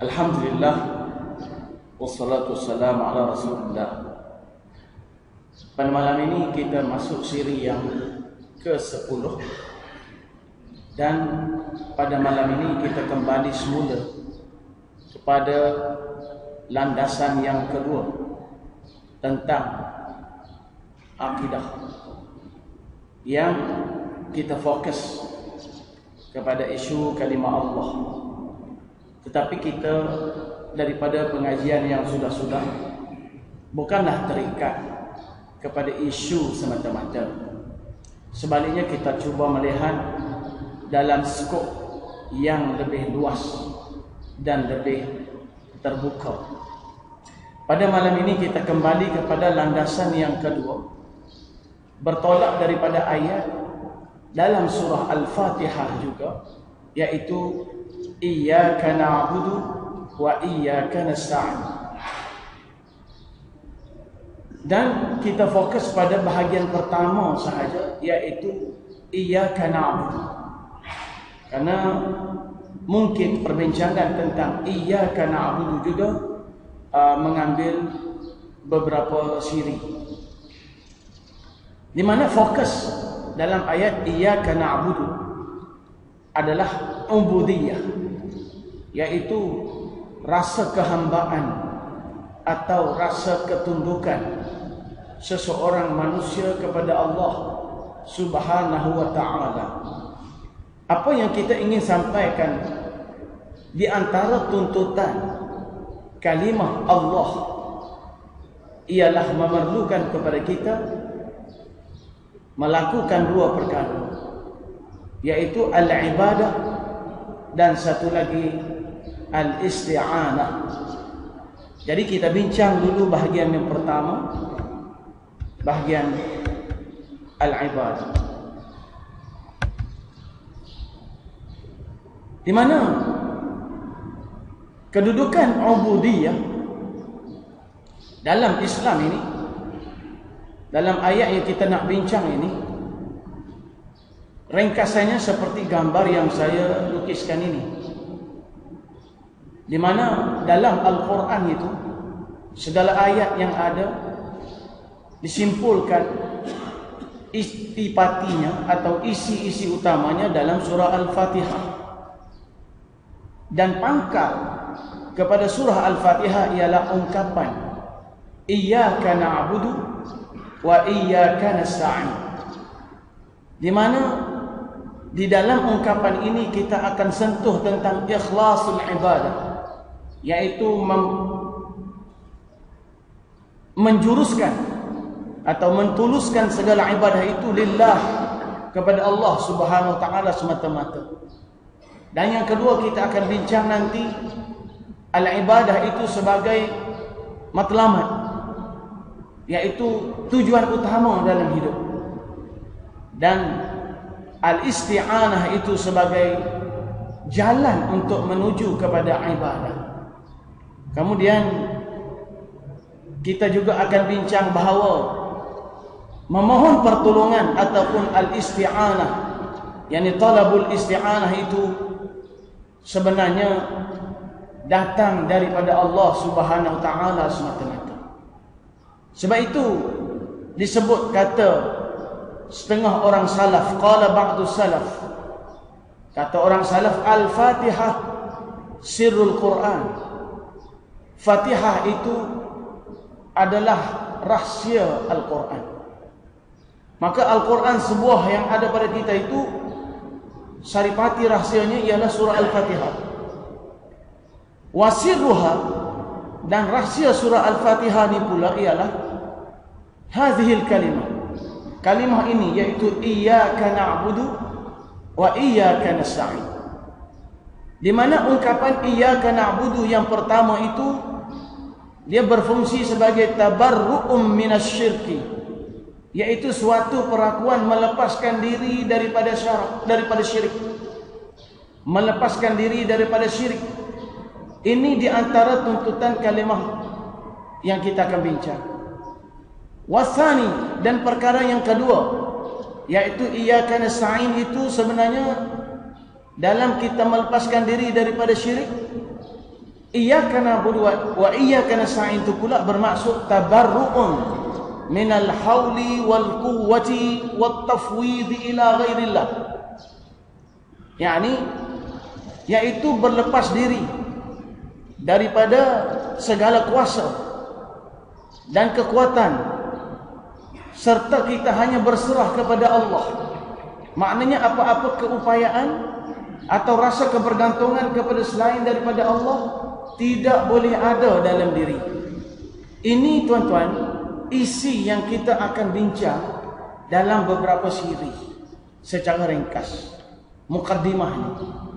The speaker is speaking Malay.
Alhamdulillah, wassalatu wassalamu ala Rasulillah. Pada malam ini kita masuk siri yang ke-10, dan pada malam ini kita kembali semula kepada landasan yang kedua tentang akidah, yang kita fokus kepada isu kalimah Allah. Tetapi kita daripada pengajian yang sudah-sudah bukanlah terikat kepada isu semata-mata. Sebaliknya kita cuba melihat dalam skop yang lebih luas dan lebih terbuka. Pada malam ini kita kembali kepada landasan yang kedua, bertolak daripada ayat dalam surah Al-Fatihah juga, yaitu Iyyaka na'budu wa iyyaka nasta'in. Dan kita fokus pada bahagian pertama sahaja, iaitu Iyyaka na'budu. Karena mungkin perbincangan tentang Iyyaka na'budu juga mengambil beberapa siri, di mana fokus dalam ayat Iyyaka na'budu adalah ubudiyah, yaitu rasa kehambaan atau rasa ketundukan seseorang manusia kepada Allah Subhanahu wa ta'ala. Apa yang kita ingin sampaikan di antara tuntutan kalimah Allah ialah memerlukan kepada kita melakukan dua perkara, yaitu al-ibadah dan satu lagi al-isti'anah. Jadi kita bincang dulu bahagian yang pertama, bahagian al-ibadah, di mana kedudukan ubudiyah dalam Islam ini, dalam ayat yang kita nak bincang ini, ringkasannya seperti gambar yang saya lukiskan ini, di mana dalam Al-Quran itu segala ayat yang ada disimpulkan istipatinya atau isi-isi utamanya dalam surah Al-Fatihah. Dan pangkal kepada surah Al-Fatihah ialah ungkapan Iyyaka na'budu wa iyyaka nasta'in, di mana di dalam ungkapan ini kita akan sentuh tentang ikhlasul ibadah, yaitu menjuruskan atau mentuluskan segala ibadah itu lillah, kepada Allah Subhanahu wa ta'ala semata-mata. Dan yang kedua kita akan bincang nanti al-ibadah itu sebagai matlamat, yaitu tujuan utama dalam hidup, dan al-isti'anah itu sebagai jalan untuk menuju kepada ibadah. Kemudian kita juga akan bincang bahawa memohon pertolongan ataupun al-isti'anah, yakni talabul isti'anah, itu sebenarnya datang daripada Allah Subhanahu wa ta'ala semata-mata. Sebab itu disebut kata setengah orang salaf, qala ba'du salaf, kata orang salaf, al-Fatihah sirrul Quran. Fatihah itu adalah rahsia Al-Quran. Maka Al-Quran sebuah yang ada pada kita itu, saripati rahsianya ialah surah Al-Fatihah. Wasirruha, dan rahsia surah Al-Fatihah ni pula ialah hadhil kalimah, kalimah ini, yaitu Iyyaka na'budu wa iyyaka nasta'in. Di mana ungkapan Iyyaka na'budu yang pertama itu dia berfungsi sebagai tabarru'um minasyirki, yaitu suatu perakuan melepaskan diri daripada syirik, melepaskan diri daripada syirik. Ini di antara tuntutan kalimah yang kita akan bincang. Wasani, dan perkara yang kedua, yaitu Iyyaka nasta'in, itu sebenarnya dalam kita melepaskan diri daripada syirik, Iyyaka na'budu wa iyyaka nasta'in itu pula bermaksud tabarru'un minal hauli wal quwwati wat tafwid ila ghairillah. Yaitu berlepas diri daripada segala kuasa dan kekuatan, serta kita hanya berserah kepada Allah. Maknanya apa-apa keupayaan atau rasa kebergantungan kepada selain daripada Allah tidak boleh ada dalam diri. Ini tuan-tuan, isi yang kita akan bincang dalam beberapa siri secara ringkas. Mukaddimah ini.